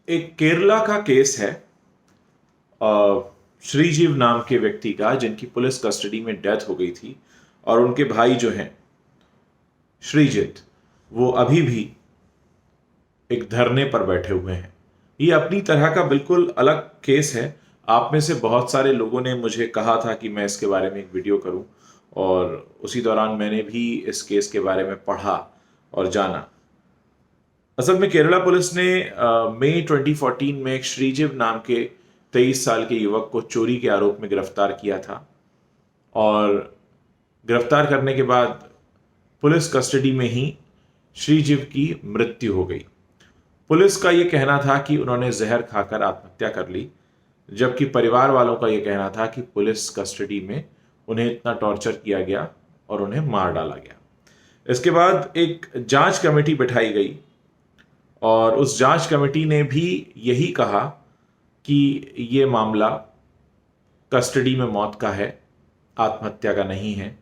एक केरला का केस है श्रीजीव नाम के व्यक्ति का, जिनकी पुलिस कस्टडी में डेथ हो गई थी और उनके भाई जो हैं श्रीजित, वो अभी भी एक धरने पर बैठे हुए हैं। ये अपनी तरह का बिल्कुल अलग केस है। आप में से बहुत सारे लोगों ने मुझे कहा था कि मैं इसके बारे में एक वीडियो करूं, और उसी दौरान मैंने भी इस केस के बारे में पढ़ा और जाना। असल में केरला पुलिस ने मई 2014 में एक श्रीजीव नाम के 23 साल के युवक को चोरी के आरोप में गिरफ्तार किया था, और गिरफ्तार करने के बाद पुलिस कस्टडी में ही श्रीजीव की मृत्यु हो गई। पुलिस का यह कहना था कि उन्होंने जहर खाकर आत्महत्या कर ली, जबकि परिवार वालों का यह कहना था कि पुलिस कस्टडी में उन्हें इतना टॉर्चर किया गया और उन्हें मार डाला गया। इसके बाद एक जांच कमेटी बिठाई गई, और उस जांच कमेटी ने भी यही कहा कि ये मामला कस्टडी में मौत का है, आत्महत्या का नहीं है,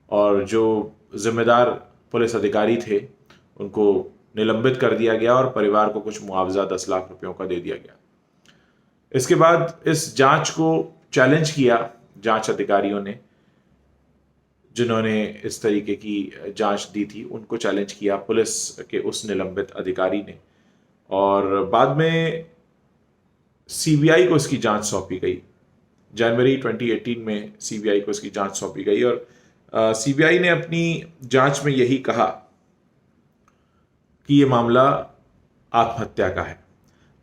और जो जिम्मेदार पुलिस अधिकारी थे उनको निलंबित कर दिया गया और परिवार को कुछ मुआवजा 10 लाख रुपयों का दे दिया गया। इसके बाद इस जांच को चैलेंज किया जांच अधिकारियों ने, जिन्होंने इस तरीके की जांच दी थी, उनको चैलेंज किया पुलिस के उस निलंबित अधिकारी ने, और बाद में सीबीआई को इसकी जांच सौंपी गई। जनवरी 2018 में सीबीआई को इसकी जांच सौंपी गई, और सीबीआई ने अपनी जांच में यही कहा कि ये मामला आत्महत्या का है।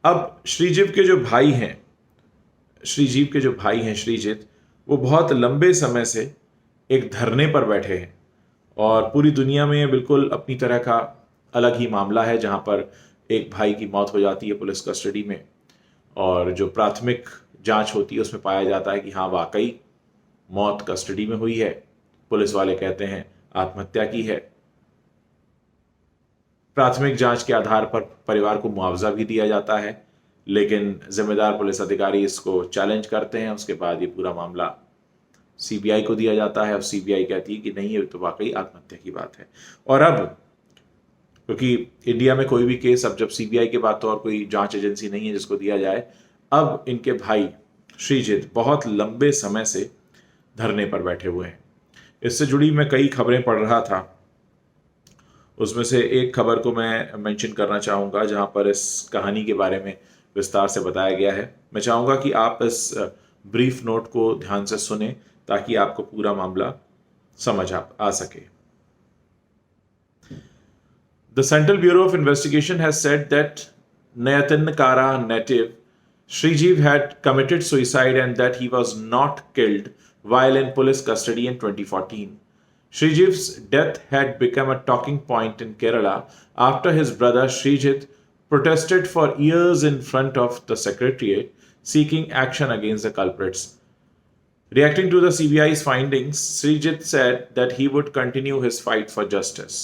अब श्रीजीव के जो भाई हैं श्रीजित, वो बहुत लंबे समय से एक धरने पर बैठे हैं, और पूरी दुनिया में बिल्कुल अपनी तरह का अलग ही मामला है, जहां पर एक भाई की मौत हो जाती है पुलिस कस्टडी में, और जो प्राथमिक जांच होती है उसमें पाया जाता है कि हाँ, वाकई मौत कस्टडी में हुई है। पुलिस वाले कहते हैं आत्महत्या की है। प्राथमिक जांच के आधार पर परिवार को मुआवजा भी दिया जाता है, लेकिन जिम्मेदार पुलिस अधिकारी इसको चैलेंज करते हैं। उसके बाद ये पूरा मामला सीबीआई को दिया जाता है, और सीबीआई कहती है कि नहीं, ये तो वाकई आत्महत्या की बात है। और अब क्योंकि इंडिया में कोई भी केस, अब जब सीबीआई के बाद तो और कोई जांच एजेंसी नहीं है जिसको दिया जाए, अब इनके भाई श्रीजित बहुत लंबे समय से धरने पर बैठे हुए हैं। इससे जुड़ी मैं कई खबरें पढ़ रहा था, उसमें से एक खबर को मैं मेंशन करना चाहूँगा जहाँ पर इस कहानी के बारे में विस्तार से बताया गया है। मैं चाहूँगा कि आप इस ब्रीफ नोट को ध्यान से सुने ताकि आपको पूरा मामला समझ आ सके। The Central Bureau of Investigation has said that Nayatankara native Shrijeev had committed suicide and that he was not killed while in police custody in 2014. Shrijeev's death had become a talking point in Kerala after his brother Shrijit protested for years in front of the secretariat seeking action against the culprits. Reacting to the CBI's findings, Shrijit said that he would continue his fight for justice.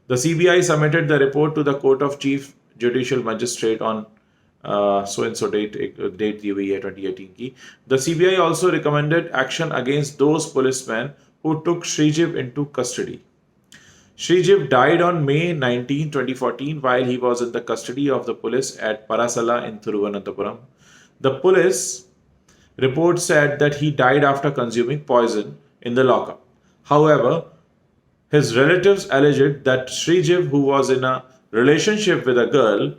The CBI submitted the report to the Court of Chief Judicial Magistrate on so-and-so date दी हुई है 2018 की. The CBI also recommended action against those policemen who took Shrijeev into custody. Shrijeev died on May 19, 2014 while he was in the custody of the police at Parasala in Thiruvananthapuram. The police report said that he died after consuming poison in the lockup. However, his relatives alleged that Shrijeev, who was in a relationship with a girl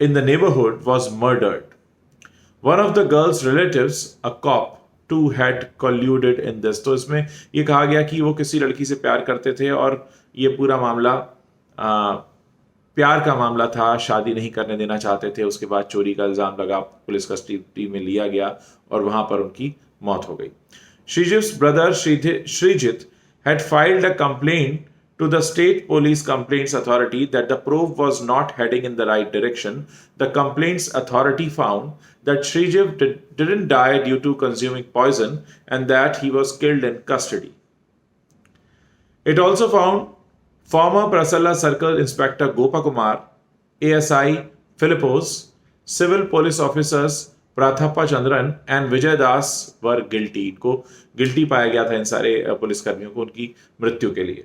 in the neighborhood, was murdered. One of the girl's relatives, a cop, too had colluded in this. तो इसमें ये कहा गया कि वो किसी लड़की से प्यार करते थे और ये पूरा मामला प्यार का मामला था, शादी नहीं करने देना चाहते थे। उसके बाद चोरी का इल्जाम लगा, पुलिस कस्टडी में लिया गया और वहां पर उनकी मौत हो गई। Shrijiv's brother Shrijit had filed a complaint to the State Police Complaints Authority that the probe was not heading in the right direction. The Complaints Authority found that Shrijeev didn't die due to consuming poison and that he was killed in custody. It also found former Prasala Circle Inspector Gopakumar, ASI Philippos, civil police officers Prathapa Chandran and Vijay Das were guilty. इनको guilty पाया गया था, इन सारे पुलिसकर्मियों को, उनकी मृत्यु के लिए।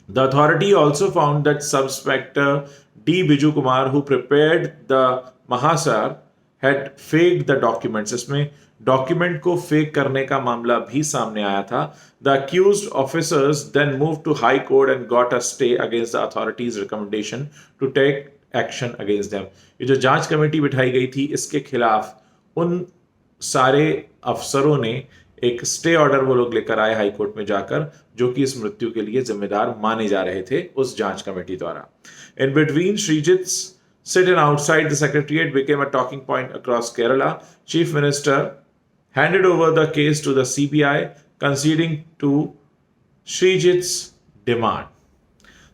The authority also found that sub inspector D. Biju Kumar, who prepared the Mahasar, had faked the documents. इसमें डॉक्यूमेंट को फेक करने का मामला भी सामने आया था. The accused officers then moved to High Court and got a stay against the authorities' recommendation to take action against them. ये जो जांच कमेटी बिठाई गई थी, इसके खिलाफ उन सारे अफसरों ने एक स्टे ऑर्डर वो लोग लेकर आए हाई कोर्ट में जाकर, जो कि इस मृत्यु के लिए जिम्मेदार माने जा रहे थे उस जांच कमेटी द्वारा. In between, Srijit's sit-in outside the secretariat became a talking point across Kerala. Chief Minister handed over the case to the CBI, conceding to Srijit's demand.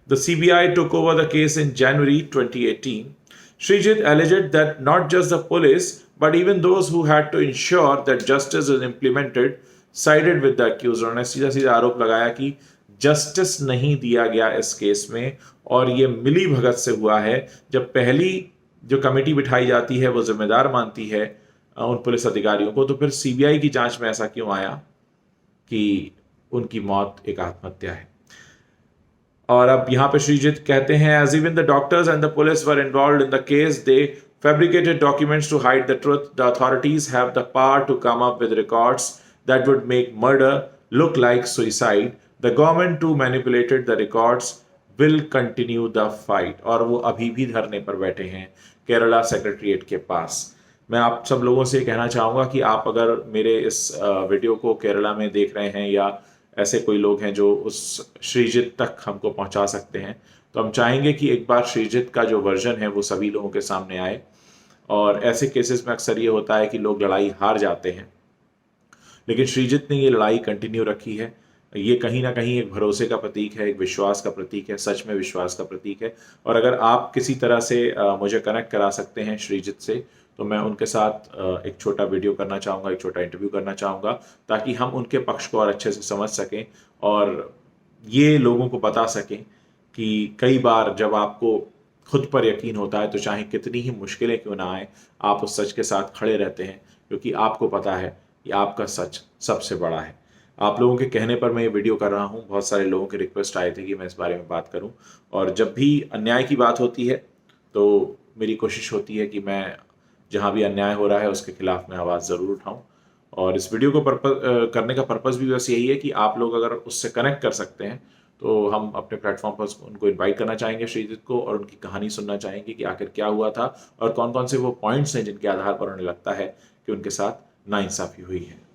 The CBI took over the case in January 2018. Srijit alleged that not just the police, but even those who had to ensure that justice is implemented, sided with the accused. उन्होंने सीधा सीधा आरोप लगाया कि justice नहीं दिया गया इस केस में, और ये मिली भगत से हुआ है. जब पहली जो कमेटी बिठाई जाती है वो जिम्मेदार मानती है उन पुलिस अधिकारियों को, तो फिर सीबीआई की जांच में ऐसा क्यों आया कि उनकी मौत एक आत्महत्या है. और अब यहाँ पे श्रीजित कहते हैं, as even the doctors and the police were involved in the case, they fabricated documents to hide the truth. The authorities have the power to come up with records that would make murder look like suicide. The government too manipulated the records. Will continue the fight. और वो अभी भी धरने पर बैठे हैं Kerala secretariat के पास. मैं आप सब लोगों से कहना चाहूँगा कि आप अगर मेरे इस वीडियो को केरला में देख रहे हैं, या ऐसे कोई लोग हैं जो उस श्रीजित तक हमको पहुंचा सकते हैं, तो हम चाहेंगे कि एक बार श्रीजित का जो वर्जन है वो सभी लोगों के सामने आए. और ऐसे केसेस में अक्सर ये होता है कि लोग लड़ाई हार जाते हैं, लेकिन श्रीजित ने ये लड़ाई कंटिन्यू रखी है. ये कहीं ना कहीं एक भरोसे का प्रतीक है, एक विश्वास का प्रतीक है, सच में विश्वास का प्रतीक है. और अगर आप किसी तरह से मुझे कनेक्ट करा सकते हैं श्रीजित से, तो मैं उनके साथ एक छोटा वीडियो करना चाहूँगा, एक छोटा इंटरव्यू करना चाहूँगा, ताकि हम उनके पक्ष को और अच्छे से समझ सकें और ये लोगों को बता सकें कि कई बार जब आपको खुद पर यकीन होता है, तो चाहे कितनी ही मुश्किलें क्यों ना आए, आप उस सच के साथ खड़े रहते हैं, क्योंकि आपको पता है कि आपका सच सबसे बड़ा है. आप लोगों के कहने पर मैं ये वीडियो कर रहा हूँ. बहुत सारे लोगों के रिक्वेस्ट आए थे कि मैं इस बारे में बात करूँ, और जब भी अन्याय की बात होती है तो मेरी कोशिश होती है कि मैं जहाँ भी अन्याय हो रहा है उसके खिलाफ मैं आवाज़ ज़रूर उठाऊँ. और इस वीडियो को करने का पर्पज़ भी बस यही है कि आप लोग अगर उससे कनेक्ट कर सकते हैं, तो हम अपने प्लेटफॉर्म पर उनको इनवाइट करना चाहेंगे श्रीजित को, और उनकी कहानी सुनना चाहेंगे कि आखिर क्या हुआ था और कौन कौन से वो पॉइंट्स हैं जिनके आधार पर उन्हें लगता है कि उनके साथ नाइंसाफ़ी हुई है.